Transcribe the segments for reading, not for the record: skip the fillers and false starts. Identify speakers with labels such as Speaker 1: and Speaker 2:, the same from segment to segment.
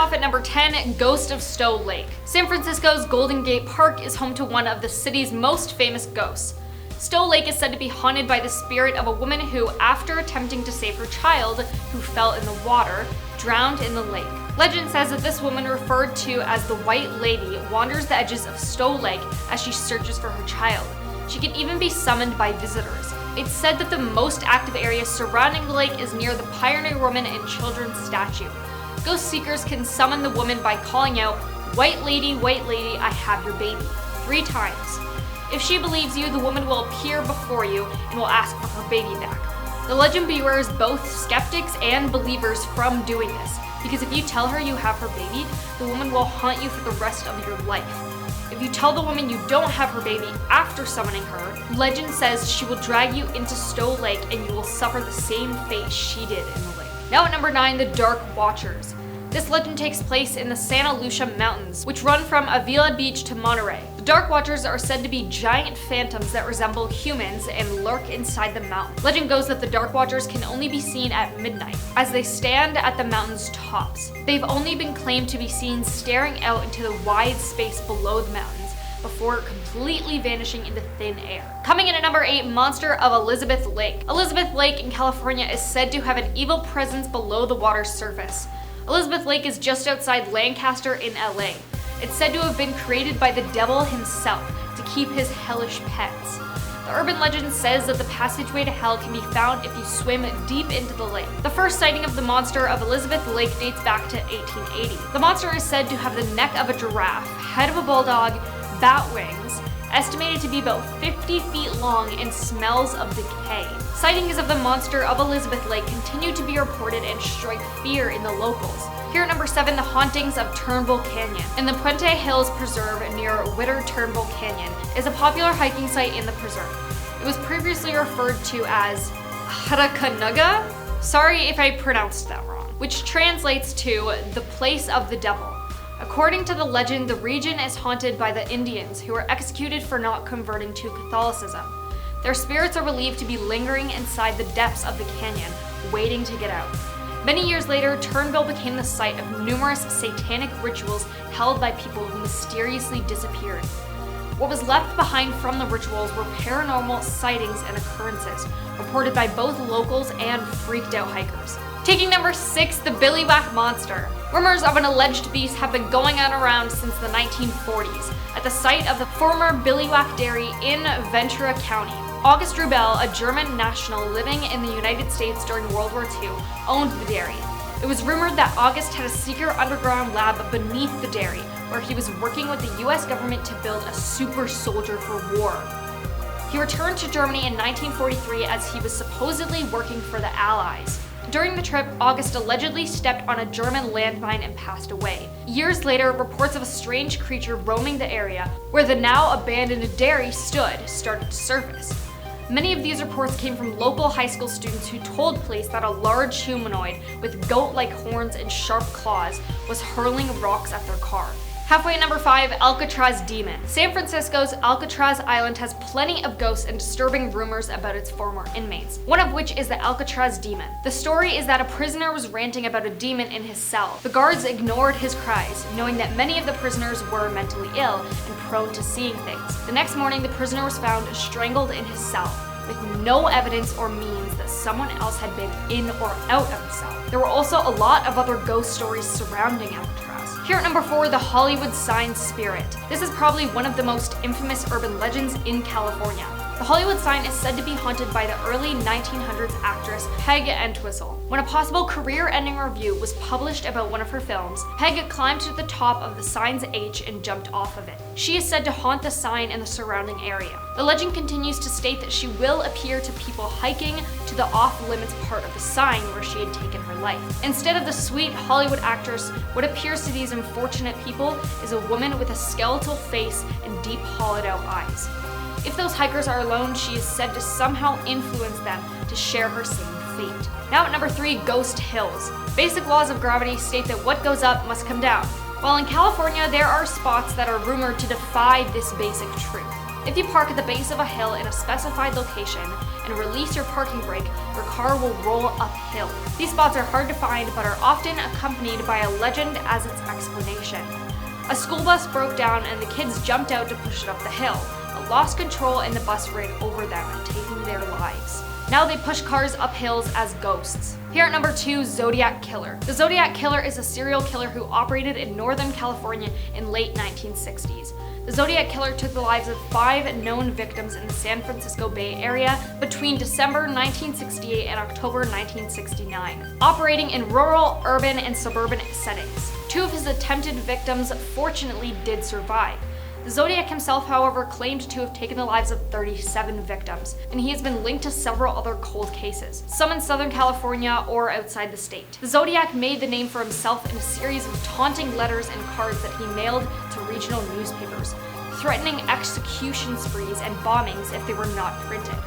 Speaker 1: off at number 10, Ghost of Stowe Lake. San Francisco's Golden Gate Park is home to one of the city's most famous ghosts. Stowe Lake is said to be haunted by the spirit of a woman who, after attempting to save her child, who fell in the water, drowned in the lake. Legend says that this woman, referred to as the White Lady, wanders the edges of Stowe Lake as she searches for her child. She can even be summoned by visitors. It's said that the most active area surrounding the lake is near the Pioneer Woman and Children's statue. Ghost seekers can summon the woman by calling out, White Lady, I have your baby," 3 times. If she believes you, the woman will appear before you and will ask for her baby back. The legend bewars both skeptics and believers from doing this, because if you tell her you have her baby, the woman will haunt you for the rest of your life. If you tell the woman you don't have her baby after summoning her, legend says she will drag you into Stowe Lake and you will suffer the same fate she did in the lake. Now at number 9, the Dark Watchers. This legend takes place in the Santa Lucia Mountains, which run from Avila Beach to Monterey. The Dark Watchers are said to be giant phantoms that resemble humans and lurk inside the mountain. Legend goes that the Dark Watchers can only be seen at midnight, as they stand at the mountain's tops. They've only been claimed to be seen staring out into the wide space below the mountains, before completely vanishing into thin air. Coming in at number 8, Monster of Elizabeth Lake. Elizabeth Lake in California is said to have an evil presence below the water's surface. Elizabeth Lake is just outside Lancaster in LA. It's said to have been created by the devil himself to keep his hellish pets. The urban legend says that the passageway to hell can be found if you swim deep into the lake. The first sighting of the monster of Elizabeth Lake dates back to 1880. The monster is said to have the neck of a giraffe, head of a bulldog, bat wings, estimated to be about 50 feet long, and smells of decay. Sightings of the monster of Elizabeth Lake continue to be reported and strike fear in the locals. Here at number 7, the hauntings of Turnbull Canyon. In the Puente Hills Preserve near Witter Turnbull Canyon is a popular hiking site in the preserve. It was previously referred to as Harakanuga, sorry if I pronounced that wrong, which translates to the place of the devil. According to the legend, the region is haunted by the Indians who were executed for not converting to Catholicism. Their spirits are believed to be lingering inside the depths of the canyon, waiting to get out. Many years later, Turnbull became the site of numerous satanic rituals held by people who mysteriously disappeared. What was left behind from the rituals were paranormal sightings and occurrences, reported by both locals and freaked out hikers. Taking number 6, the Billywhack Monster. Rumors of an alleged beast have been going on around since the 1940s at the site of the former Billywhack Dairy in Ventura County. August Rubel, a German national living in the United States during World War II, owned the dairy. It was rumored that August had a secret underground lab beneath the dairy, where he was working with the US government to build a super soldier for war. He returned to Germany in 1943 as he was supposedly working for the Allies. During the trip, August allegedly stepped on a German landmine and passed away. Years later, reports of a strange creature roaming the area where the now abandoned dairy stood started to surface. Many of these reports came from local high school students who told police that a large humanoid with goat-like horns and sharp claws was hurling rocks at their car. Halfway at number 5, Alcatraz Demon. San Francisco's Alcatraz Island has plenty of ghosts and disturbing rumors about its former inmates, one of which is the Alcatraz Demon. The story is that a prisoner was ranting about a demon in his cell. The guards ignored his cries, knowing that many of the prisoners were mentally ill and prone to seeing things. The next morning, the prisoner was found strangled in his cell, with no evidence or means that someone else had been in or out of the cell. There were also a lot of other ghost stories surrounding Alcatraz. Here at number 4, the Hollywood Sign Spirit. This is probably one of the most infamous urban legends in California. The Hollywood sign is said to be haunted by the early 1900s actress Peg Entwistle. When a possible career-ending review was published about one of her films, Peg climbed to the top of the sign's H and jumped off of it. She is said to haunt the sign and the surrounding area. The legend continues to state that she will appear to people hiking to the off-limits part of the sign where she had taken her life. Instead of the sweet Hollywood actress, what appears to these unfortunate people is a woman with a skeletal face and deep hollowed-out eyes. If those hikers are alone, she is said to somehow influence them to share her same fate. Now at number 3, Ghost Hills. Basic laws of gravity state that what goes up must come down. While in California, there are spots that are rumored to defy this basic truth. If you park at the base of a hill in a specified location and release your parking brake, your car will roll uphill. These spots are hard to find but are often accompanied by a legend as its explanation. A school bus broke down and the kids jumped out to push it up the hill, but lost control and the bus ran over them, taking their lives. Now they push cars up hills as ghosts. Here at number 2, Zodiac Killer. The Zodiac Killer is a serial killer who operated in Northern California in late 1960s. The Zodiac Killer took the lives of 5 known victims in the San Francisco Bay Area between December 1968 and October 1969, operating in rural, urban, and suburban settings. 2 of his attempted victims fortunately did survive. The Zodiac himself, however, claimed to have taken the lives of 37 victims, and he has been linked to several other cold cases, some in Southern California or outside the state. The Zodiac made the name for himself in a series of taunting letters and cards that he mailed to regional newspapers, threatening execution sprees and bombings if they were not printed.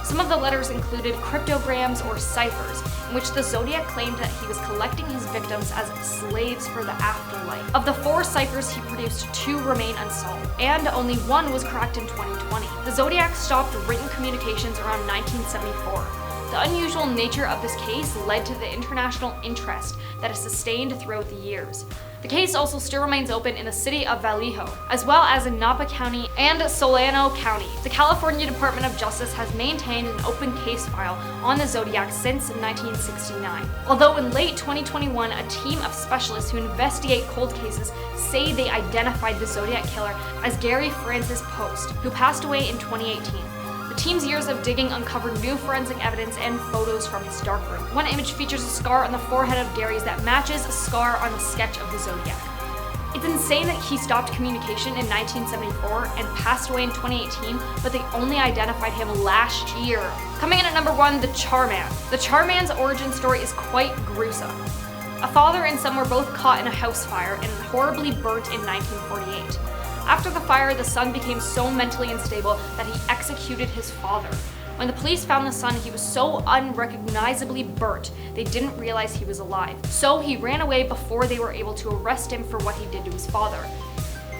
Speaker 1: Some of the letters included cryptograms or ciphers, in which the Zodiac claimed that he was collecting his victims as slaves for the afterlife. Of the 4 ciphers he produced, 2 remain unsolved, and only 1 was cracked in 2020. The Zodiac stopped written communications around 1974. The unusual nature of this case led to the international interest that is sustained throughout the years. The case also still remains open in the city of Vallejo, as well as in Napa County and Solano County. The California Department of Justice has maintained an open case file on the Zodiac since 1969. Although in late 2021, a team of specialists who investigate cold cases say they identified the Zodiac Killer as Gary Francis Post, who passed away in 2018. The team's years of digging uncovered new forensic evidence and photos from his darkroom. One image features a scar on the forehead of Gary's that matches a scar on the sketch of the Zodiac. It's insane that he stopped communication in 1974 and passed away in 2018, but they only identified him last year. Coming in at number 1, the Charman. The Charman's origin story is quite gruesome. A father and son were both caught in a house fire and horribly burnt in 1948. After the fire, the son became so mentally unstable that he executed his father. When the police found the son, he was so unrecognizably burnt, they didn't realize he was alive. So he ran away before they were able to arrest him for what he did to his father.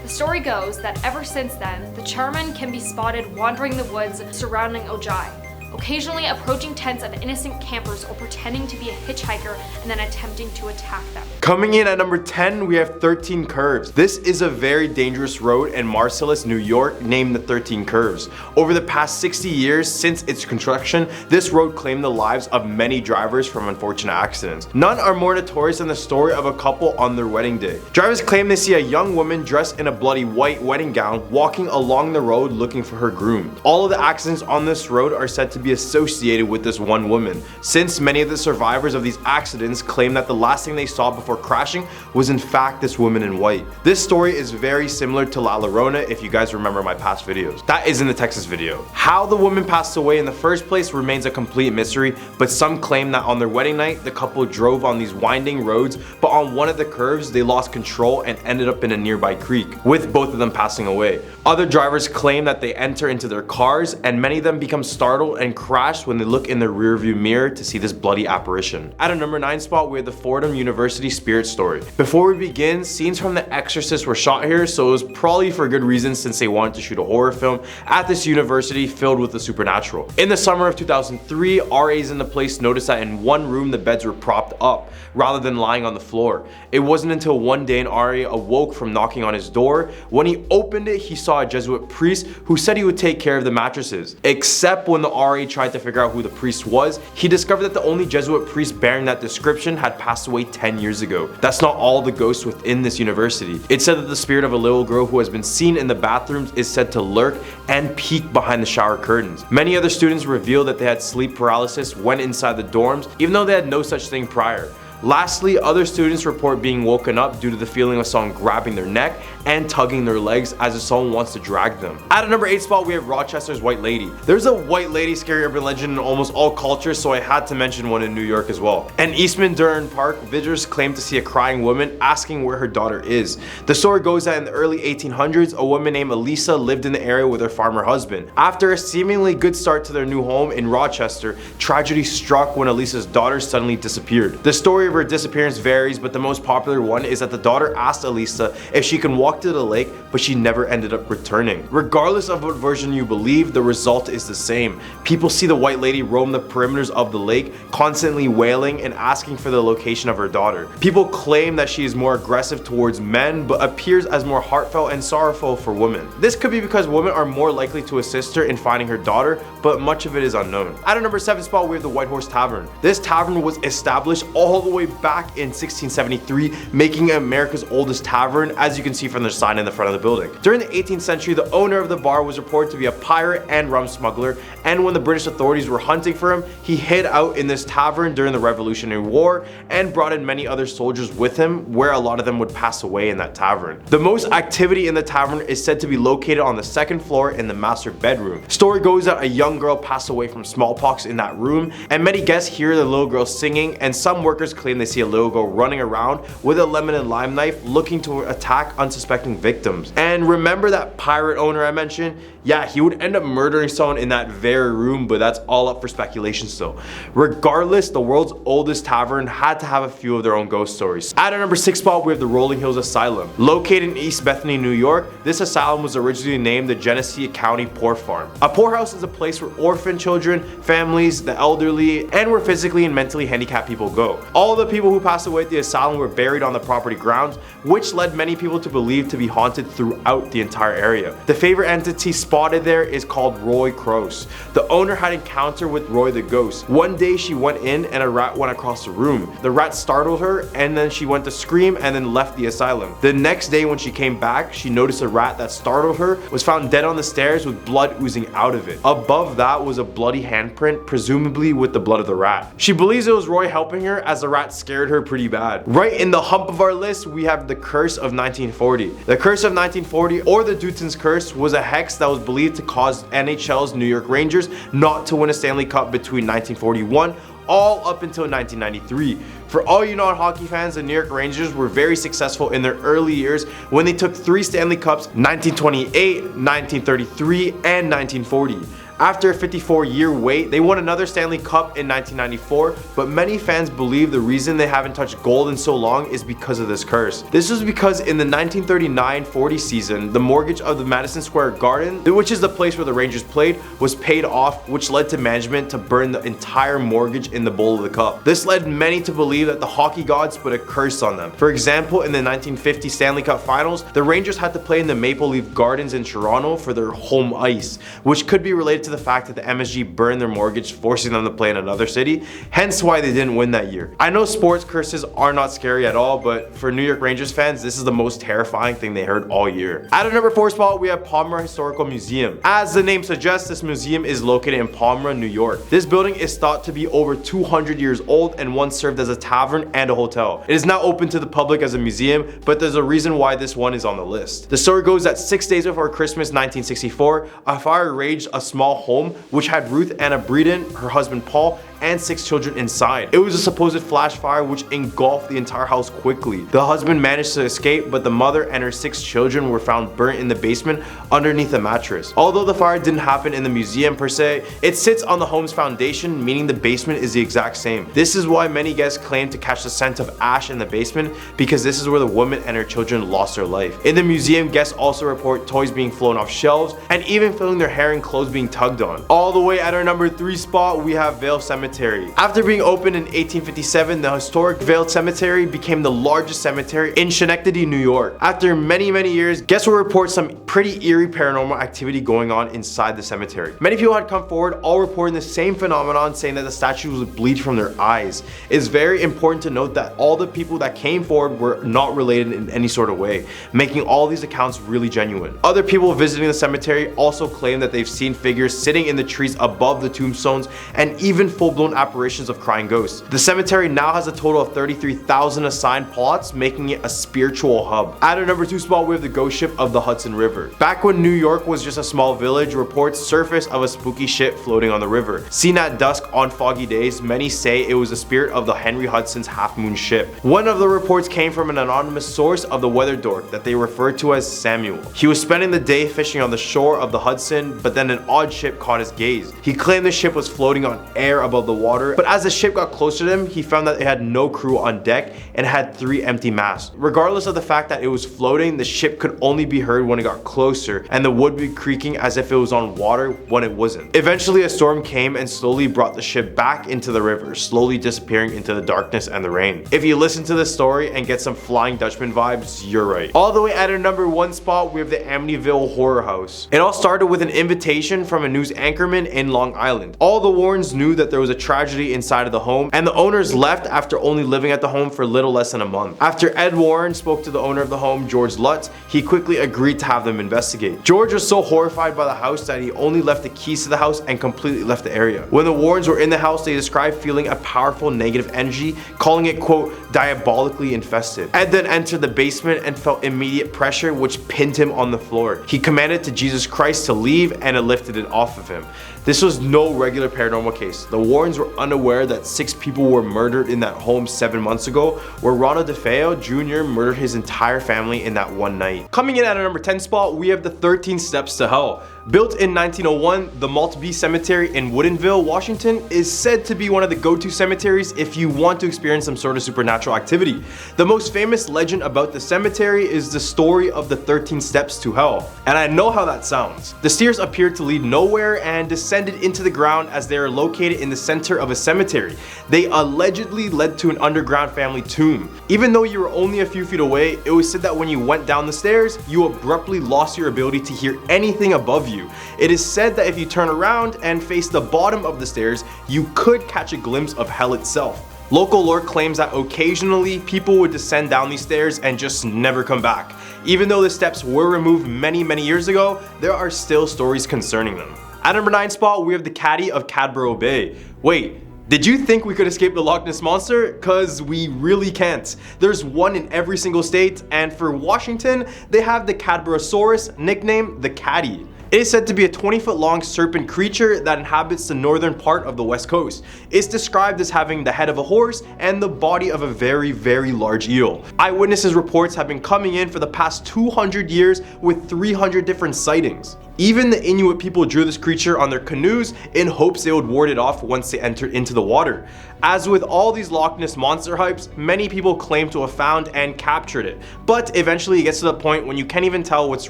Speaker 1: The story goes that ever since then, the Charman can be spotted wandering the woods surrounding Ojai, occasionally approaching tents of innocent campers or pretending to be a hitchhiker and then attempting to attack them.
Speaker 2: Coming in at number 10, we have 13 Curves. This is a very dangerous road in Marcellus, New York, named the 13 Curves. Over the past 60 years since its construction, this road claimed the lives of many drivers from unfortunate accidents. None are more notorious than the story of a couple on their wedding day. Drivers claim they see a young woman dressed in a bloody white wedding gown walking along the road looking for her groom. All of the accidents on this road are said to be associated with this one woman, since many of the survivors of these accidents claim that the last thing they saw before crashing was in fact this woman in white. This story is very similar to La Llorona if you guys remember my past videos. That is in the Texas video. How the woman passed away in the first place remains a complete mystery, but some claim that on their wedding night the couple drove on these winding roads, but on one of the curves they lost control and ended up in a nearby creek, with both of them passing away. Other drivers claim that they enter into their cars and many of them become startled and crash when they look in their rearview mirror to see this bloody apparition. At a number 9 spot, we have the Fordham University Spirit Story. Before we begin, scenes from The Exorcist were shot here, so it was probably for good reason since they wanted to shoot a horror film at this university filled with the supernatural. In the summer of 2003, RAs in the place noticed that in one room the beds were propped up rather than lying on the floor. It wasn't until one day an RA awoke from knocking on his door. When he opened it, he saw a Jesuit priest who said he would take care of the mattresses. Except when the RA tried to figure out who the priest was, he discovered that the only Jesuit priest bearing that description had passed away 10 years ago. That's not all the ghosts within this university. It's said that the spirit of a little girl who has been seen in the bathrooms is said to lurk and peek behind the shower curtains. Many other students revealed that they had sleep paralysis when inside the dorms, even though they had no such thing prior. Lastly, other students report being woken up due to the feeling of someone grabbing their neck and tugging their legs as if someone wants to drag them. At a number 8 spot, we have Rochester's White Lady. There's a white lady scary urban legend in almost all cultures, so I had to mention one in New York as well. In Eastman Durham Park, visitors claim to see a crying woman asking where her daughter is. The story goes that in the early 1800s, a woman named Elisa lived in the area with her farmer husband. After a seemingly good start to their new home in Rochester, tragedy struck when Elisa's daughter suddenly disappeared. The story of her disappearance varies, but the most popular one is that the daughter asked Elisa if she can walk to the lake, but she never ended up returning. Regardless of what version you believe, the result is the same. People see the white lady roam the perimeters of the lake, constantly wailing and asking for the location of her daughter. People claim that she is more aggressive towards men, but appears as more heartfelt and sorrowful for women. This could be because women are more likely to assist her in finding her daughter, but much of it is unknown. At a number 7 spot, we have the White Horse Tavern. This tavern was established all the way back in 1673, making it America's oldest tavern, as you can see from the sign in the front of the building. During the 18th century, the owner of the bar was reported to be a pirate and rum smuggler, and when the British authorities were hunting for him, he hid out in this tavern during the Revolutionary War and brought in many other soldiers with him, where a lot of them would pass away in that tavern. The most activity in the tavern is said to be located on the 2nd floor in the master bedroom. Story goes that a young girl passed away from smallpox in that room, and many guests hear the little girl singing, and some workers claim they see a little girl running around with a lemon and lime knife looking to attack unsuspecting victims. And remember that pirate owner I mentioned? Yeah, he would end up murdering someone in that very room, but that's all up for speculation still. Regardless, the world's oldest tavern had to have a few of their own ghost stories. At a number 6 spot, we have the Rolling Hills Asylum. Located in East Bethany, New York, this asylum was originally named the Genesee County Poor Farm. A poorhouse is a place where orphan children, families, the elderly, and where physically and mentally handicapped people go. All the people who passed away at the asylum were buried on the property grounds, which led many people to believe to be haunted throughout the entire area. The favorite entity spotted there is called Roy Crouse. The owner had encounter with Roy the ghost. One day she went in and a rat went across the room. The rat startled her, and then she went to scream and then left the asylum. The next day when she came back, she noticed a rat that startled her was found dead on the stairs with blood oozing out of it. Above that was a bloody handprint, presumably with the blood of the rat. She believes it was Roy helping her, as the rat scared her pretty bad. Right in the hump of our list, we have the Curse of 1940. The Curse of 1940, or the Dutton's Curse, was a hex that was believed to cause NHL's New York Rangers not to win a Stanley Cup between 1941 all up until 1993. For all you non-hockey fans, the New York Rangers were very successful in their early years when they took 3 Stanley Cups, 1928, 1933, and 1940. After a 54-year wait, they won another Stanley Cup in 1994, but many fans believe the reason they haven't touched gold in so long is because of this curse. This was because in the 1939-40 season, the mortgage of the Madison Square Garden, which is the place where the Rangers played, was paid off, which led to management to burn the entire mortgage in the bowl of the cup. This led many to believe that the hockey gods put a curse on them. For example, in the 1950 Stanley Cup Finals, the Rangers had to play in the Maple Leaf Gardens in Toronto for their home ice, which could be related to the fact that the MSG burned their mortgage, forcing them to play in another city, hence why they didn't win that year. I know sports curses are not scary at all, but for New York Rangers fans, this is the most terrifying thing they heard all year. At a number 4 spot, we have Palmyra Historical Museum. As the name suggests, this museum is located in Palmyra, New York. This building is thought to be over 200 years old and once served as a tavern and a hotel. It is now open to the public as a museum, but there's a reason why this one is on the list. The story goes that 6 days before Christmas 1964, a fire raged a small home which had Ruth Anna Breeden, her husband Paul, and 6 children inside. It was a supposed flash fire which engulfed the entire house quickly. The husband managed to escape, but the mother and her 6 children were found burnt in the basement underneath a mattress. Although the fire didn't happen in the museum per se, it sits on the home's foundation, meaning the basement is the exact same. This is why many guests claim to catch the scent of ash in the basement, because this is where the woman and her children lost their life. In the museum, guests also report toys being flown off shelves and even feeling their hair and clothes being tugged on. All the way at our number 3 spot, we have Vale Cemetery. After being opened in 1857, the historic Vale Cemetery became the largest cemetery in Schenectady, New York. After many years, guests will report some pretty eerie paranormal activity going on inside the cemetery. Many people had come forward, all reporting the same phenomenon, saying that the statues would bleed from their eyes. It's very important to note that all the people that came forward were not related in any sort of way, making all these accounts really genuine. Other people visiting the cemetery also claim that they've seen figures sitting in the trees above the tombstones and even full-blown apparitions of crying ghosts. The cemetery now has a total of 33,000 assigned plots, making it a spiritual hub. At our number 2 spot, we have the ghost ship of the Hudson River. Back when New York was just a small village, reports surfaced of a spooky ship floating on the river. Seen at dusk on foggy days, many say it was the spirit of the Henry Hudson's Half Moon ship. One of the reports came from an anonymous source of the weather dork that they referred to as Samuel. He was spending the day fishing on the shore of the Hudson, but then an odd ship caught his gaze. He claimed the ship was floating on air above the the water, but as the ship got closer to him, he found that it had no crew on deck and had 3 empty masts. Regardless of the fact that it was floating, the ship could only be heard when it got closer, and the wood would be creaking as if it was on water when it wasn't. Eventually, a storm came and slowly brought the ship back into the river, slowly disappearing into the darkness and the rain. If you listen to this story and get some Flying Dutchman vibes, you're right. All the way at our number 1 spot, we have the Amityville Horror House. It all started with an invitation from a news anchorman in Long Island. All the Warrens knew that there was a tragedy inside of the home, and the owners left after only living at the home for little less than a month. After Ed Warren spoke to the owner of the home, George Lutz, he quickly agreed to have them investigate. George was so horrified by the house that he only left the keys to the house and completely left the area. When the Warrens were in the house, they described feeling a powerful negative energy, calling it, quote, diabolically infested. Ed then entered the basement and felt immediate pressure, which pinned him on the floor. He commanded to Jesus Christ to leave, and it lifted it off of him. This was no regular paranormal case. The Warrens were unaware that 6 people were murdered in that home 7 months ago, where Ronald DeFeo Jr. murdered his entire family in that one night. Coming in at our number 10 spot, we have the 13 Steps to Hell. Built in 1901, the Maltby Cemetery in Woodinville, Washington is said to be one of the go-to cemeteries if you want to experience some sort of supernatural activity. The most famous legend about the cemetery is the story of the 13 Steps to Hell. And I know how that sounds. The stairs appeared to lead nowhere and descended into the ground as they are located in the center of a cemetery. They allegedly led to an underground family tomb. Even though you were only a few feet away, it was said that when you went down the stairs, you abruptly lost your ability to hear anything above you. It is said that if you turn around and face the bottom of the stairs, you could catch a glimpse of hell itself. Local lore claims that occasionally people would descend down these stairs and just never come back. Even though the steps were removed many years ago, there are still stories concerning them. At number 9 spot, we have the Caddy of Cadborough Bay. Wait, did you think we could escape the Loch Ness Monster? Cause we really can't. There's one in every single state, and for Washington, they have the Cadborosaurus, nicknamed the Caddy. It is said to be a 20-foot long serpent creature that inhabits the northern part of the west coast. It's described as having the head of a horse and the body of a very large eel. Eyewitnesses reports have been coming in for the past 200 years with 300 different sightings. Even the Inuit people drew this creature on their canoes in hopes they would ward it off once they entered into the water. As with all these Loch Ness Monster hypes, many people claim to have found and captured it, but eventually it gets to the point when you can't even tell what's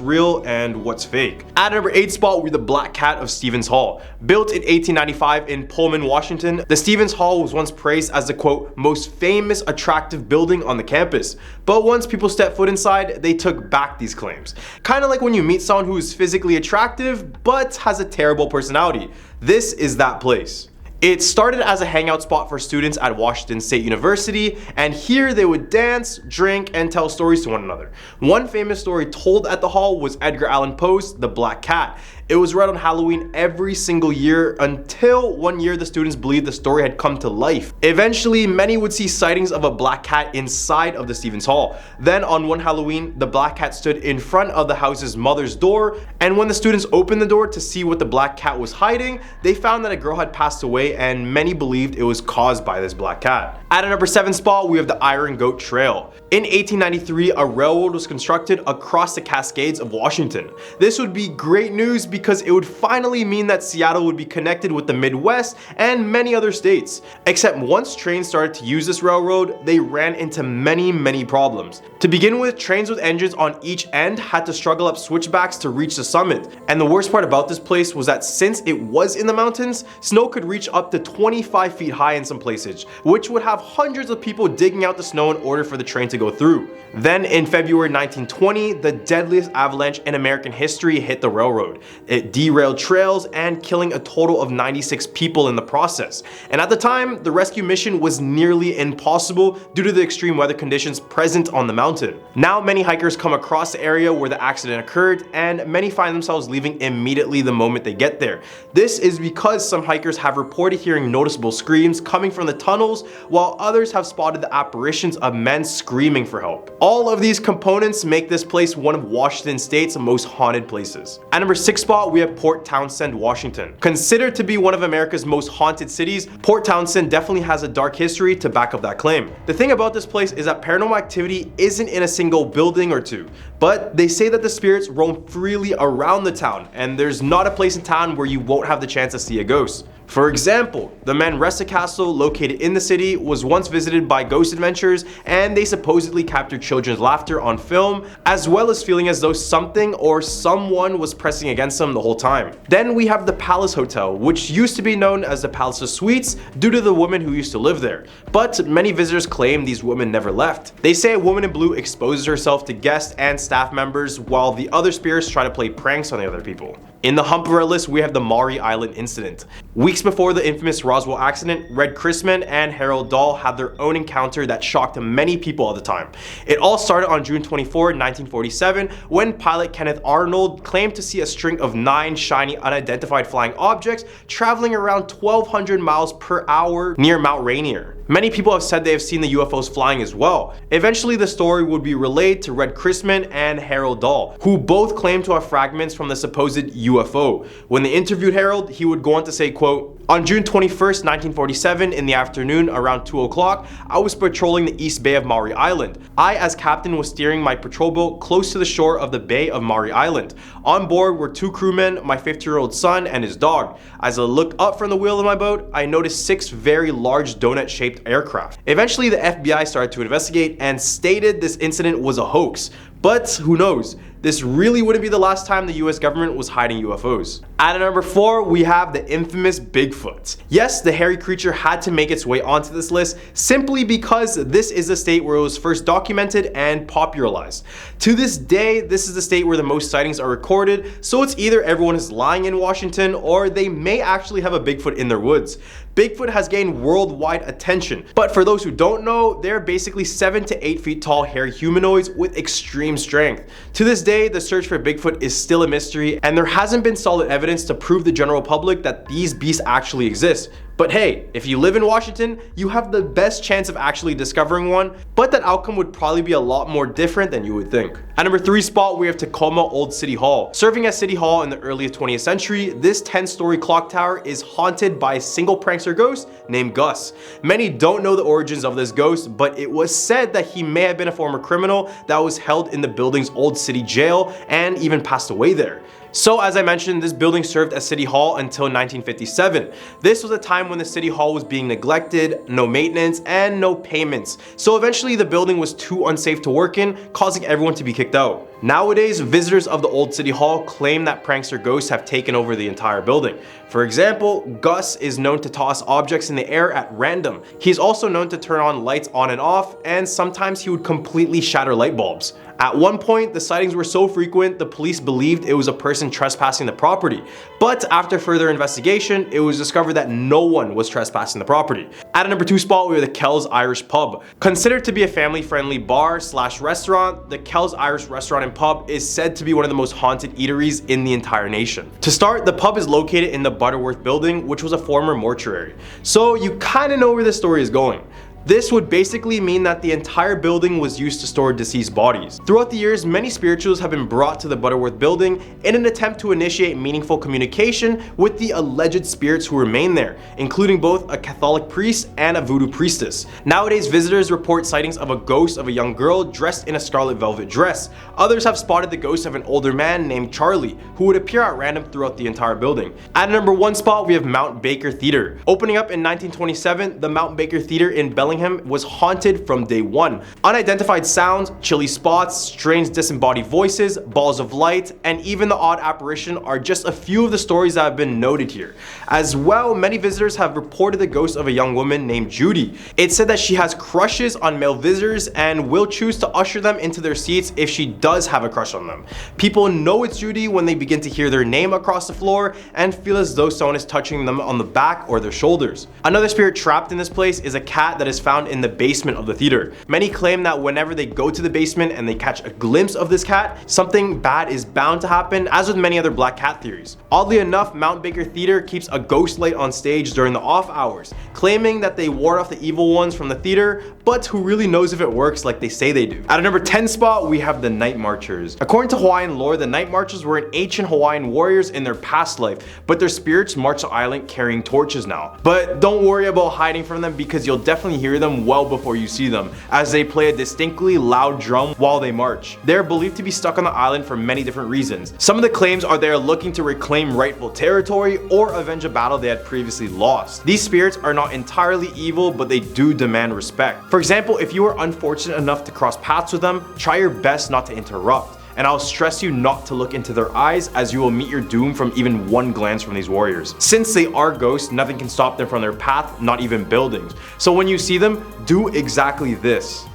Speaker 2: real and what's fake. At number 8 spot, we're the Black Cat of Stevens Hall. Built in 1895 in Pullman, Washington, the Stevens Hall was once praised as the, quote, most famous attractive building on the campus. But once people stepped foot inside, they took back these claims. Kind of like when you meet someone who is physically attractive, but has a terrible personality. This is that place. It started as a hangout spot for students at Washington State University, and here they would dance, drink, and tell stories to one another. One famous story told at the hall was Edgar Allan Poe's The Black Cat. It was read on Halloween every single year until one year the students believed the story had come to life. Eventually, many would see sightings of a black cat inside of the Stevens Hall. Then on one Halloween, the black cat stood in front of the house's mother's door, and when the students opened the door to see what the black cat was hiding, they found that a girl had passed away, and many believed it was caused by this black cat. At a number 7 spot, we have the Iron Goat Trail. In 1893, a railroad was constructed across the Cascades of Washington. This would be great news because it would finally mean that Seattle would be connected with the Midwest and many other states. Except once trains started to use this railroad, they ran into many problems. To begin with, trains with engines on each end had to struggle up switchbacks to reach the summit. And the worst part about this place was that since it was in the mountains, snow could reach up to 25 feet high in some places, which would have hundreds of people digging out the snow in order for the train to go through. Then in February 1920, the deadliest avalanche in American history hit the railroad. It derailed trails and killing a total of 96 people in the process. And at the time, the rescue mission was nearly impossible due to the extreme weather conditions present on the mountain. Now many hikers come across the area where the accident occurred, and many find themselves leaving immediately the moment they get there. This is because some hikers have reported hearing noticeable screams coming from the tunnels, while others have spotted the apparitions of men screaming for help. All of these components make this place one of Washington State's most haunted places. At number 6 spot, we have Port Townsend, Washington. Considered to be one of America's most haunted cities, Port Townsend definitely has a dark history to back up that claim. The thing about this place is that paranormal activity isn't in a single building or two, but they say that the spirits roam freely around the town, and there's not a place in town where you won't have the chance to see a ghost. For example, the Manresa Castle located in the city was once visited by ghost adventurers, and they supposedly captured children's laughter on film, as well as feeling as though something or someone was pressing against them the whole time. Then we have the Palace Hotel, which used to be known as the Palace of Suites due to the woman who used to live there, but many visitors claim these women never left. They say a woman in blue exposes herself to guests and staff members, while the other spirits try to play pranks on the other people. In the hump of our list, we have the Maury Island incident. Weeks before the infamous Roswell accident, Red Chrisman and Harold Dahl had their own encounter that shocked many people at the time. It all started on June 24, 1947, when pilot Kenneth Arnold claimed to see a string of 9 shiny unidentified flying objects traveling around 1,200 miles per hour near Mount Rainier. Many people have said they have seen the UFOs flying as well. Eventually, the story would be relayed to Red Chrisman and Harold Dahl, who both claimed to have fragments from the supposed UFO. When they interviewed Harold, he would go on to say, quote, "On June 21st, 1947, in the afternoon around 2 o'clock, I was patrolling the east bay of Maury Island. I, as captain, was steering my patrol boat close to the shore of the bay of Maury Island. On board were 2 crewmen, my 50-year-old son, and his dog. As I looked up from the wheel of my boat, I noticed 6 very large donut-shaped aircraft." Eventually, the FBI started to investigate and stated this incident was a hoax. But who knows? This really wouldn't be the last time the US government was hiding UFOs. At number 4, we have the infamous Bigfoot. Yes, the hairy creature had to make its way onto this list simply because this is the state where it was first documented and popularized. To this day, this is the state where the most sightings are recorded, so it's either everyone is lying in Washington or they may actually have a Bigfoot in their woods. Bigfoot has gained worldwide attention, but for those who don't know, they're basically 7 to 8 feet tall hairy humanoids with extreme strength. To this day, the search for Bigfoot is still a mystery, and there hasn't been solid evidence to prove the general public that these beasts actually exist. But hey, if you live in Washington, you have the best chance of actually discovering one, but that outcome would probably be a lot more different than you would think. At number 3 spot, we have Tacoma Old City Hall. Serving as City Hall in the early 20th century, this 10-story clock tower is haunted by a single prankster ghost named Gus. Many don't know the origins of this ghost, but it was said that he may have been a former criminal that was held in the building's old city jail and even passed away there. So as I mentioned, this building served as City Hall until 1957. This was a time when the City Hall was being neglected, no maintenance, and no payments. So eventually the building was too unsafe to work in, causing everyone to be kicked out. Nowadays, visitors of the old City Hall claim that prankster ghosts have taken over the entire building. For example, Gus is known to toss objects in the air at random. He's also known to turn on lights on and off, and sometimes he would completely shatter light bulbs. At one point, the sightings were so frequent, the police believed it was a person trespassing the property. But after further investigation, it was discovered that no one was trespassing the property. At a number 2 spot, we have the Kells Irish Pub. Considered to be a family-friendly bar/restaurant, the Kells Irish Restaurant and Pub is said to be one of the most haunted eateries in the entire nation. To start, the pub is located in the Butterworth building, which was a former mortuary. So you kind of know where this story is going. This would basically mean that the entire building was used to store deceased bodies. Throughout the years, many spirituals have been brought to the Butterworth building in an attempt to initiate meaningful communication with the alleged spirits who remain there, including both a Catholic priest and a voodoo priestess. Nowadays, visitors report sightings of a ghost of a young girl dressed in a scarlet velvet dress. Others have spotted the ghost of an older man named Charlie, who would appear at random throughout the entire building. At number 1 spot, we have Mount Baker Theater. Opening up in 1927, the Mount Baker Theater in Bellingham was haunted from day one. Unidentified sounds, chilly spots, strange disembodied voices, balls of light, and even the odd apparition are just a few of the stories that have been noted here. As well, many visitors have reported the ghost of a young woman named Judy. It's said that she has crushes on male visitors and will choose to usher them into their seats if she does have a crush on them. People know it's Judy when they begin to hear their name across the floor and feel as though someone is touching them on the back or their shoulders. Another spirit trapped in this place is a cat that is found in the basement of the theater. Many claim that whenever they go to the basement and they catch a glimpse of this cat, something bad is bound to happen, as with many other black cat theories. Oddly enough, Mount Baker Theater keeps a ghost light on stage during the off hours, claiming that they ward off the evil ones from the theater, but who really knows if it works like they say they do. At a number 10 spot, we have the Night Marchers. According to Hawaiian lore, the Night Marchers were an ancient Hawaiian warriors in their past life, but their spirits march the island carrying torches now. But don't worry about hiding from them because you'll definitely hear them well before you see them, as they play a distinctly loud drum while they march. They're believed to be stuck on the island for many different reasons. Some of the claims are they are looking to reclaim rightful territory or avenge a battle they had previously lost. These spirits are not entirely evil, but they do demand respect. For example, if you are unfortunate enough to cross paths with them, try your best not to interrupt. And I'll stress you not to look into their eyes, as you will meet your doom from even one glance from these warriors. Since they are ghosts, nothing can stop them from their path, not even buildings. So when you see them, do exactly this.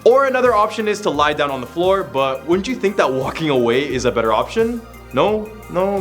Speaker 2: Or another option is to lie down on the floor, but wouldn't you think that walking away is a better option? No,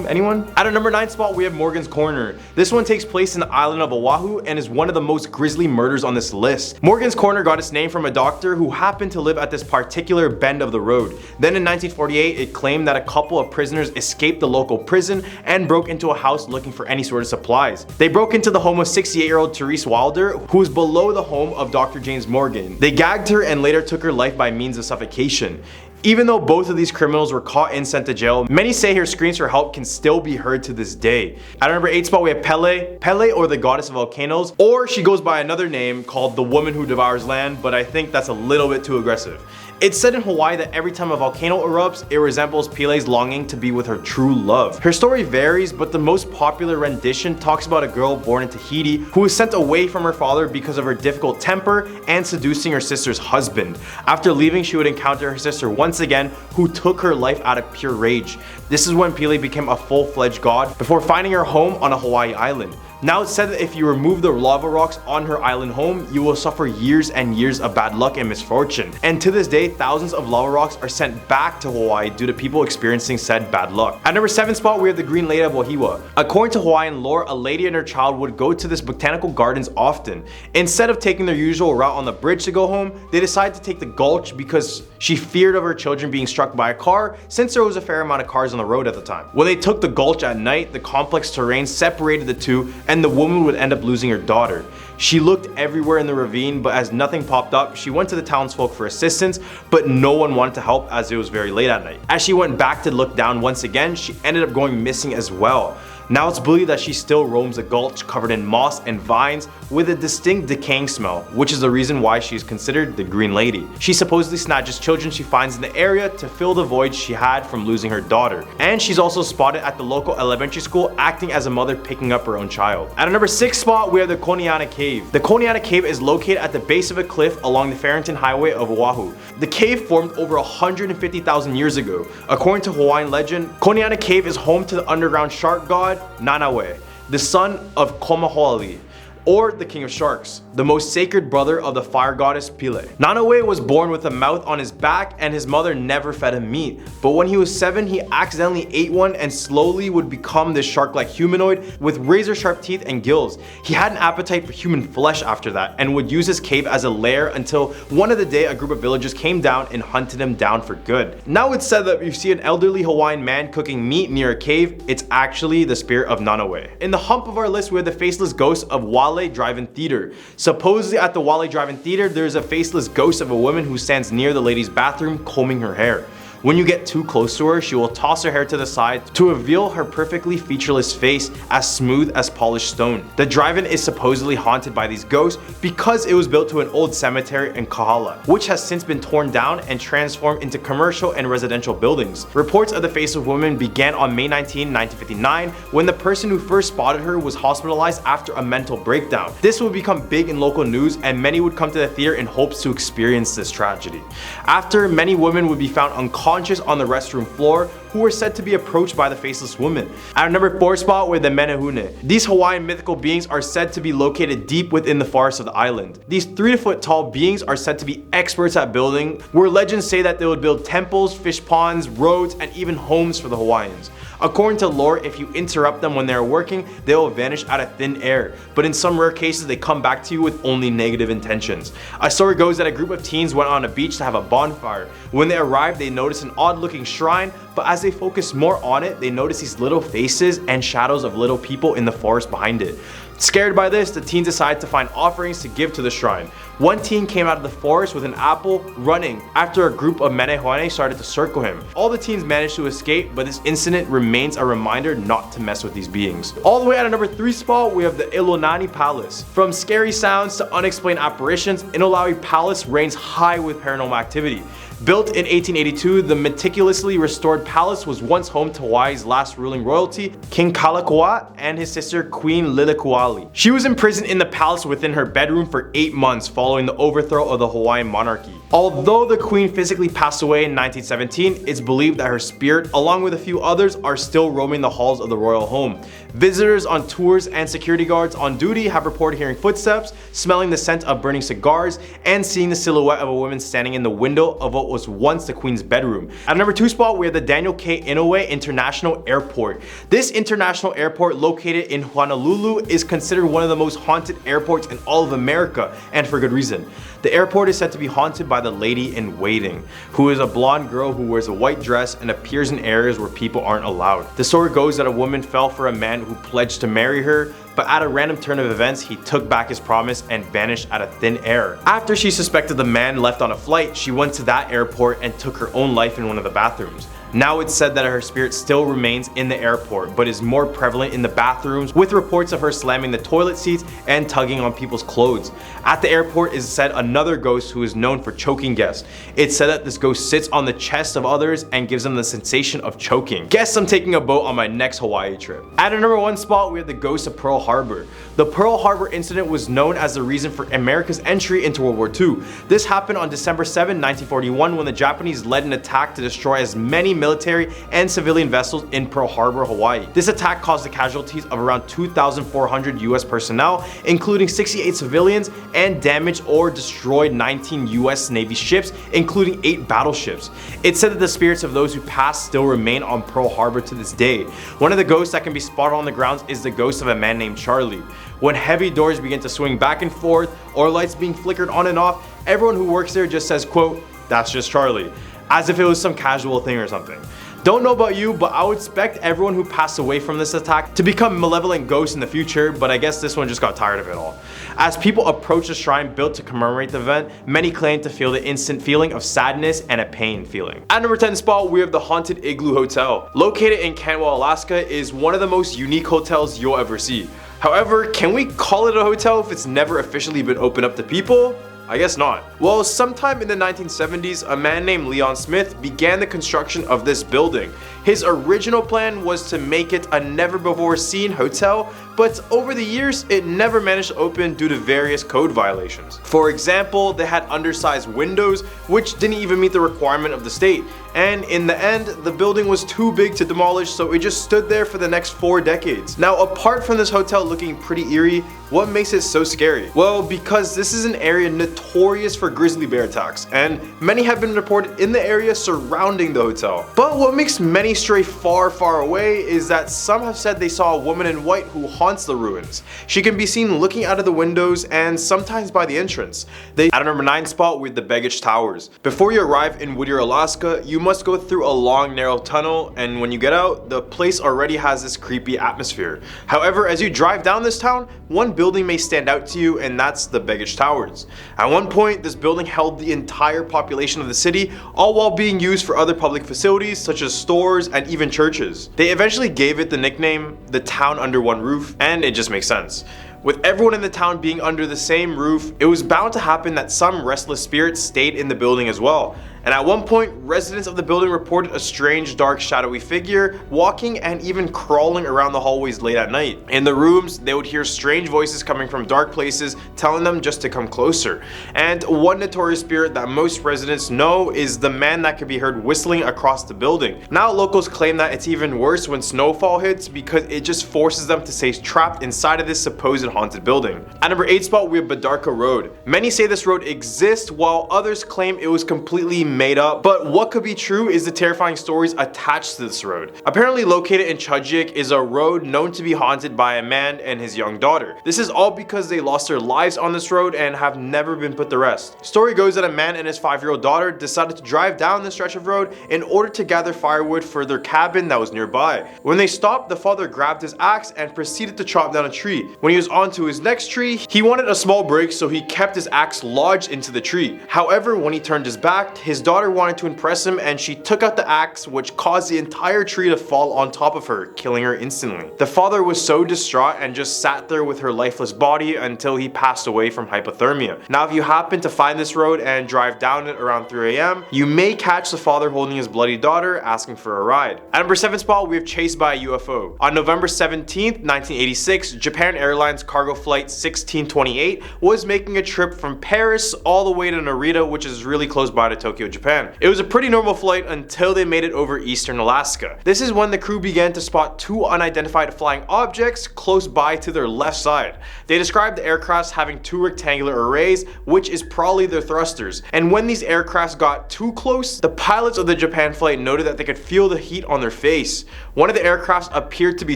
Speaker 2: anyone? At a number 9 spot, we have Morgan's Corner. This one takes place in the island of Oahu and is one of the most grisly murders on this list. Morgan's Corner got its name from a doctor who happened to live at this particular bend of the road. Then in 1948, it claimed that a couple of prisoners escaped the local prison and broke into a house looking for any sort of supplies. They broke into the home of 68-year-old Therese Wilder, who was below the home of Dr. James Morgan. They gagged her and later took her life by means of suffocation. Even though both of these criminals were caught and sent to jail, many say her screams for help can still be heard to this day. At number 8 spot, we have Pele, or the goddess of volcanoes, or she goes by another name called the woman who devours land, but I think that's a little bit too aggressive. It's said in Hawaii that every time a volcano erupts, it resembles Pele's longing to be with her true love. Her story varies, but the most popular rendition talks about a girl born in Tahiti who was sent away from her father because of her difficult temper and seducing her sister's husband. After leaving, she would encounter her sister once again, who took her life out of pure rage. This is when Pele became a full-fledged god before finding her home on a Hawaii island. Now it's said that if you remove the lava rocks on her island home, you will suffer years and years of bad luck and misfortune. And to this day, thousands of lava rocks are sent back to Hawaii due to people experiencing said bad luck. At number 7 spot, we have the Green Lady of Wahiawa. According to Hawaiian lore, a lady and her child would go to this botanical gardens often. Instead of taking their usual route on the bridge to go home, they decided to take the gulch because she feared of her children being struck by a car, since there was a fair amount of cars on the road at the time. When they took the gulch at night, the complex terrain separated the two, and the woman would end up losing her daughter. She looked everywhere in the ravine, but as nothing popped up, she went to the townsfolk for assistance, but no one wanted to help as it was very late at night. As she went back to look down once again, she ended up going missing as well. Now it's believed that she still roams the gulch covered in moss and vines with a distinct decaying smell, which is the reason why she is considered the Green Lady. She supposedly snatches children she finds in the area to fill the void she had from losing her daughter. And she's also spotted at the local elementary school acting as a mother picking up her own child. At a number 6 spot, we have the Koniana Cave. The Koniana Cave is located at the base of a cliff along the Farrington Highway of Oahu. The cave formed over 150,000 years ago. According to Hawaiian legend, Koniana Cave is home to the underground shark god Nanaue, the son of Komahoali, or the king of sharks, the most sacred brother of the fire goddess Pele. Nanaue was born with a mouth on his back and his mother never fed him meat, but when he was 7 he accidentally ate one and slowly would become this shark-like humanoid with razor-sharp teeth and gills. He had an appetite for human flesh after that and would use his cave as a lair until one of the day a group of villagers came down and hunted him down for good. Now it's said that if you see an elderly Hawaiian man cooking meat near a cave, it's actually the spirit of Nanaue. In the hump of our list we have the faceless ghost of Wale Drive-In Theater. Supposedly at the Wale Drive-In Theater, there's a faceless ghost of a woman who stands near the lady's bathroom combing her hair. When you get too close to her, she will toss her hair to the side to reveal her perfectly featureless face as smooth as polished stone. The drive-in is supposedly haunted by these ghosts because it was built to an old cemetery in Kahala, which has since been torn down and transformed into commercial and residential buildings. Reports of the faceless woman began on May 19, 1959, when the person who first spotted her was hospitalized after a mental breakdown. This would become big in local news and many would come to the theater in hopes to experience this tragedy. After, many women would be found unconscious on the restroom floor who were said to be approached by the faceless woman. At our number 4 spot were the Menehune. These Hawaiian mythical beings are said to be located deep within the forest of the island. These 3-foot tall beings are said to be experts at building, where legends say that they would build temples, fish ponds, roads, and even homes for the Hawaiians. According to lore, if you interrupt them when they are working, they will vanish out of thin air, but in some rare cases they come back to you with only negative intentions. A story goes that a group of teens went on a beach to have a bonfire. When they arrived, they noticed an odd looking shrine, but as they focused more on it, they noticed these little faces and shadows of little people in the forest behind it. Scared by this, the teens decided to find offerings to give to the shrine. One teen came out of the forest with an apple, running, after a group of menehuane started to circle him. All the teens managed to escape, but this incident remains a reminder not to mess with these beings. All the way at a number 3 spot, we have the Ilonani Palace. From scary sounds to unexplained apparitions, Inulawi Palace reigns high with paranormal activity. Built in 1882, the meticulously restored palace was once home to Hawaii's last ruling royalty, King Kalakaua, and his sister Queen Lilikuali. She was imprisoned in the palace within her bedroom for 8 months following the overthrow of the Hawaiian monarchy. Although the queen physically passed away in 1917, it's believed that her spirit, along with a few others, are still roaming the halls of the royal home. Visitors on tours and security guards on duty have reported hearing footsteps, smelling the scent of burning cigars, and seeing the silhouette of a woman standing in the window of what was once the queen's bedroom. At number 2 spot, we have the Daniel K. Inouye International Airport. This international airport, located in Honolulu, is considered one of the most haunted airports in all of America, and for good reason. The airport is said to be haunted by the lady in waiting, who is a blonde girl who wears a white dress and appears in areas where people aren't allowed. The story goes that a woman fell for a man who pledged to marry her, but at a random turn of events, he took back his promise and vanished out of thin air. After she suspected the man left on a flight, she went to that airport and took her own life in one of the bathrooms. Now it's said that her spirit still remains in the airport, but is more prevalent in the bathrooms, with reports of her slamming the toilet seats and tugging on people's clothes. At the airport is said another ghost who is known for choking guests. It's said that this ghost sits on the chest of others and gives them the sensation of choking. Guess I'm taking a boat on my next Hawaii trip. At a number 1 spot, we have the ghost of Pearl Harbor. The Pearl Harbor incident was known as the reason for America's entry into World War II. This happened on December 7, 1941, when the Japanese led an attack to destroy as many military and civilian vessels in Pearl Harbor, Hawaii. This attack caused the casualties of around 2,400 US personnel, including 68 civilians, and damaged or destroyed 19 US Navy ships, including 8 battleships. It's said that the spirits of those who passed still remain on Pearl Harbor to this day. One of the ghosts that can be spotted on the grounds is the ghost of a man named Charlie. When heavy doors begin to swing back and forth, or lights being flickered on and off, everyone who works there just says, quote, "That's just Charlie," as if it was some casual thing or something. Don't know about you, but I would expect everyone who passed away from this attack to become malevolent ghosts in the future, but I guess this one just got tired of it all. As people approach the shrine built to commemorate the event, many claim to feel the instant feeling of sadness and a pain feeling. At number 10 spot, we have the Haunted Igloo Hotel. Located in Cantwell, Alaska, is one of the most unique hotels you'll ever see. However, can we call it a hotel if it's never officially been opened up to people? I guess not. Well, sometime in the 1970s, a man named Leon Smith began the construction of this building. His original plan was to make it a never-before-seen hotel, but over the years, it never managed to open due to various code violations. For example, they had undersized windows, which didn't even meet the requirement of the state. And in the end, the building was too big to demolish, so it just stood there for the next 4 decades. Now, apart from this hotel looking pretty eerie, what makes it so scary? Well, because this is an area notorious for grizzly bear attacks, and many have been reported in the area surrounding the hotel. But what makes many stray far, far away is that some have said they saw a woman in white who haunts the ruins. She can be seen looking out of the windows and sometimes by the entrance. At a number 9 spot with the Baggage Towers. Before you arrive in Whittier, Alaska, you must go through a long, narrow tunnel, and when you get out, the place already has this creepy atmosphere. However, as you drive down this town, one building may stand out to you, and that's the Baggage Towers. At one point, this building held the entire population of the city, all while being used for other public facilities such as stores and even churches. They eventually gave it the nickname, the town under one roof, and it just makes sense. With everyone in the town being under the same roof, it was bound to happen that some restless spirits stayed in the building as well. And at one point, residents of the building reported a strange, dark, shadowy figure walking and even crawling around the hallways late at night. In the rooms, they would hear strange voices coming from dark places, telling them just to come closer. And one notorious spirit that most residents know is the man that could be heard whistling across the building. Now, locals claim that it's even worse when snowfall hits because it just forces them to stay trapped inside of this supposed haunted building. At number 8 spot, we have Badarka Road. Many say this road exists, while others claim it was completely made up, but what could be true is the terrifying stories attached to this road. Apparently located in Chujik is a road known to be haunted by a man and his young daughter. This is all because they lost their lives on this road and have never been put to rest. Story goes that a man and his 5-year-old daughter decided to drive down this stretch of road in order to gather firewood for their cabin that was nearby. When they stopped, the father grabbed his axe and proceeded to chop down a tree. When he was on to his next tree, he wanted a small break, so he kept his axe lodged into the tree. However, when he turned his back, his daughter wanted to impress him and she took out the axe, which caused the entire tree to fall on top of her, killing her instantly. The father was so distraught and just sat there with her lifeless body until he passed away from hypothermia. Now, if you happen to find this road and drive down it around 3 a.m., you may catch the father holding his bloody daughter asking for a ride. At number 7 spot, we have Chased by a UFO. On November 17th, 1986, Japan Airlines cargo flight 1628 was making a trip from Paris all the way to Narita, which is really close by to Tokyo, Japan. It was a pretty normal flight until they made it over eastern Alaska. This is when the crew began to spot 2 unidentified flying objects close by to their left side. They described the aircrafts having 2 rectangular arrays, which is probably their thrusters. And when these aircrafts got too close, the pilots of the Japan flight noted that they could feel the heat on their face. One of the aircrafts appeared to be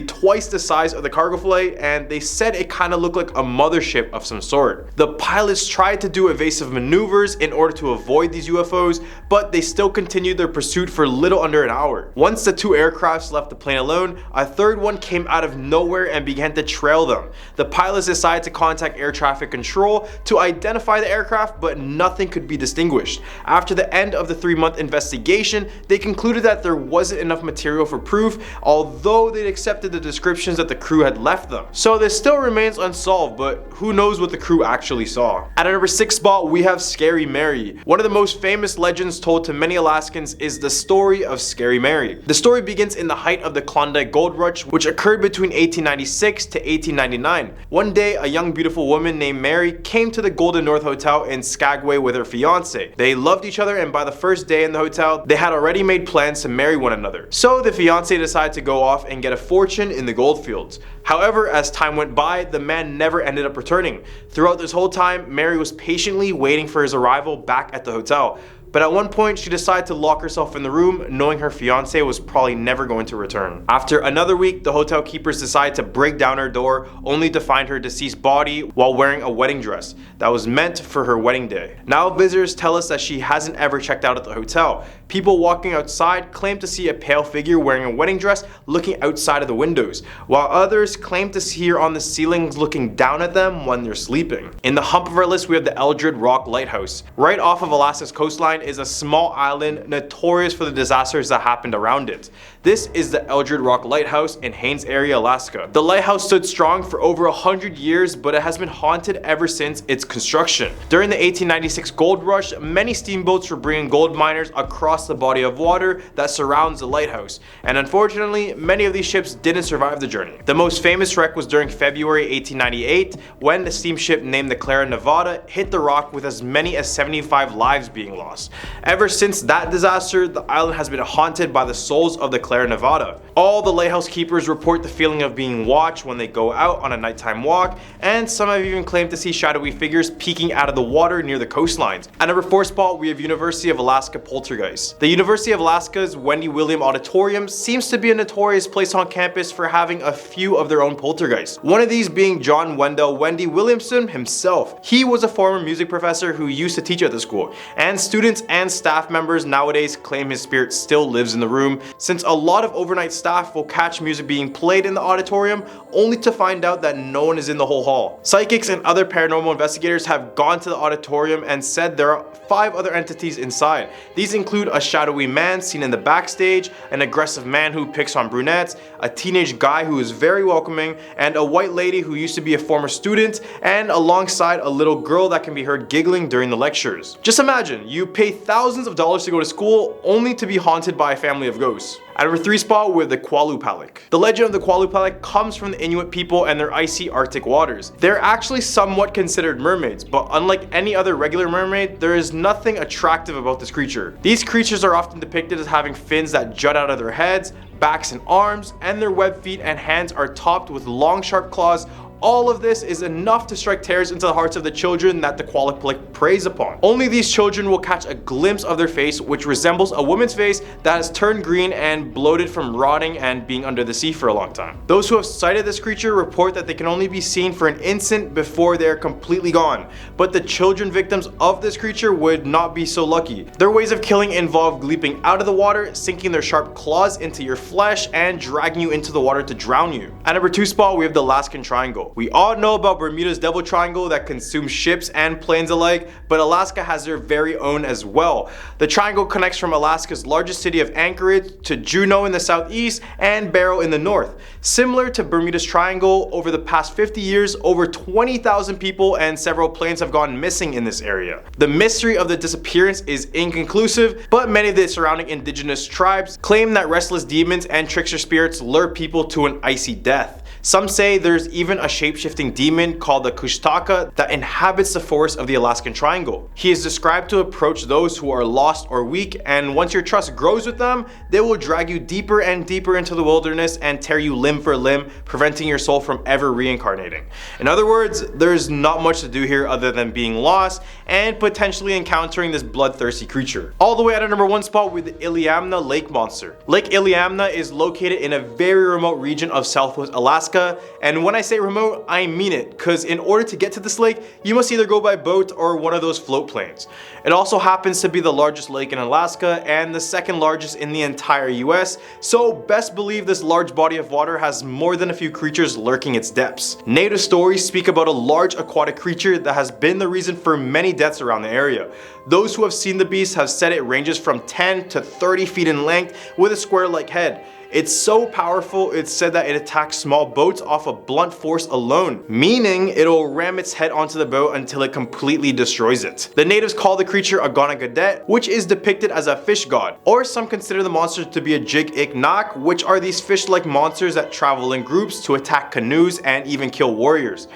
Speaker 2: twice the size of the cargo flight, and they said it kind of looked like a mothership of some sort. The pilots tried to do evasive maneuvers in order to avoid these UFOs, but they still continued their pursuit for little under an hour. Once the 2 aircrafts left the plane alone, a third one came out of nowhere and began to trail them. The pilots decided to contact air traffic control to identify the aircraft, but nothing could be distinguished. After the end of the 3-month investigation, they concluded that there wasn't enough material for proof, although they'd accepted the descriptions that the crew had left them. So this still remains unsolved, but who knows what the crew actually saw. At number 6 spot, we have Scary Mary. One of the most famous legends told to many Alaskans is the story of Scary Mary. The story begins in the height of the Klondike Gold Rush, which occurred between 1896 to 1899. One day, a young beautiful woman named Mary came to the Golden North Hotel in Skagway with her fiance. They loved each other, and by the first day in the hotel, they had already made plans to marry one another. So the fiance decided to go off and get a fortune in the gold fields. However, as time went by, the man never ended up returning. Throughout this whole time, Mary was patiently waiting for his arrival back at the hotel. But at one point, she decided to lock herself in the room, knowing her fiance was probably never going to return. After another week, the hotel keepers decided to break down her door, only to find her deceased body while wearing a wedding dress that was meant for her wedding day. Now visitors tell us that she hasn't ever checked out at the hotel. People walking outside claim to see a pale figure wearing a wedding dress looking outside of the windows, while others claim to see her on the ceilings looking down at them when they're sleeping. In the hump of our list, we have the Eldred Rock Lighthouse. Right off of Alaska's coastline is a small island notorious for the disasters that happened around it. This is the Eldred Rock Lighthouse in Haines Area, Alaska. The lighthouse stood strong for over 100 years, but it has been haunted ever since its construction. During the 1896 gold rush, many steamboats were bringing gold miners across the body of water that surrounds the lighthouse, and unfortunately, many of these ships didn't survive the journey. The most famous wreck was during February 1898, when the steamship named the Clara Nevada hit the rock with as many as 75 lives being lost. Ever since that disaster, the island has been haunted by the souls of the Clara Nevada. All the lighthouse keepers report the feeling of being watched when they go out on a nighttime walk, and some have even claimed to see shadowy figures peeking out of the water near the coastlines. At number 4 spot, we have University of Alaska Poltergeist. The University of Alaska's Wendy William Auditorium seems to be a notorious place on campus for having a few of their own poltergeists. One of these being John Wendell Wendy Williamson himself. He was a former music professor who used to teach at the school, and students and staff members nowadays claim his spirit still lives in the room, since a lot of overnight staff will catch music being played in the auditorium only to find out that no one is in the whole hall. Psychics and other paranormal investigators have gone to the auditorium and said there are 5 other entities inside. These include a shadowy man seen in the backstage, an aggressive man who picks on brunettes, a teenage guy who is very welcoming, and a white lady who used to be a former student, and alongside a little girl that can be heard giggling during the lectures. Just imagine, you pay thousands of dollars to go to school only to be haunted by a family of ghosts. At number 3 spot, with the Qualupalik. The legend of the Qualupalik comes from the Inuit people and their icy Arctic waters. They're actually somewhat considered mermaids, but unlike any other regular mermaid, there is nothing attractive about this creature. These creatures are often depicted as having fins that jut out of their heads, backs and arms, and their webbed feet and hands are topped with long sharp claws, all of this is enough to strike terrors into the hearts of the children that the quality preys upon. Only these children will catch a glimpse of their face, which resembles a woman's face that has turned green and bloated from rotting and being under the sea for a long time. Those who have sighted this creature report that they can only be seen for an instant before they are completely gone, but the children victims of this creature would not be so lucky. Their ways of killing involve leaping out of the water, sinking their sharp claws into your flesh, and dragging you into the water to drown you. At number 2 spot, we have the Alaskan Triangle. We all know about Bermuda's Devil Triangle that consumes ships and planes alike, but Alaska has their very own as well. The triangle connects from Alaska's largest city of Anchorage to Juneau in the southeast and Barrow in the north. Similar to Bermuda's Triangle, over the past 50 years, over 20,000 people and several planes have gone missing in this area. The mystery of the disappearance is inconclusive, but many of the surrounding indigenous tribes claim that restless demons and trickster spirits lure people to an icy death. Some say there's even a shape-shifting demon called the Kushtaka that inhabits the forest of the Alaskan Triangle. He is described to approach those who are lost or weak, and once your trust grows with them, they will drag you deeper and deeper into the wilderness and tear you limb for limb, preventing your soul from ever reincarnating. In other words, there's not much to do here other than being lost and potentially encountering this bloodthirsty creature. All the way at our number 1 spot with the Iliamna Lake Monster. Lake Iliamna is located in a very remote region of southwest Alaska. And when I say remote, I mean it, because in order to get to this lake, you must either go by boat or one of those float planes. It also happens to be the largest lake in Alaska and the second largest in the entire US, so best believe this large body of water has more than a few creatures lurking its depths. Native stories speak about a large aquatic creature that has been the reason for many deaths around the area. Those who have seen the beast have said it ranges from 10 to 30 feet in length with a square-like head. It's so powerful, it's said that it attacks small boats off of blunt force alone, meaning it'll ram its head onto the boat until it completely destroys it. The natives call the creature a Gonagadet, which is depicted as a fish god, or some consider the monster to be a Jig-ik-nak, which are these fish-like monsters that travel in groups to attack canoes and even kill warriors.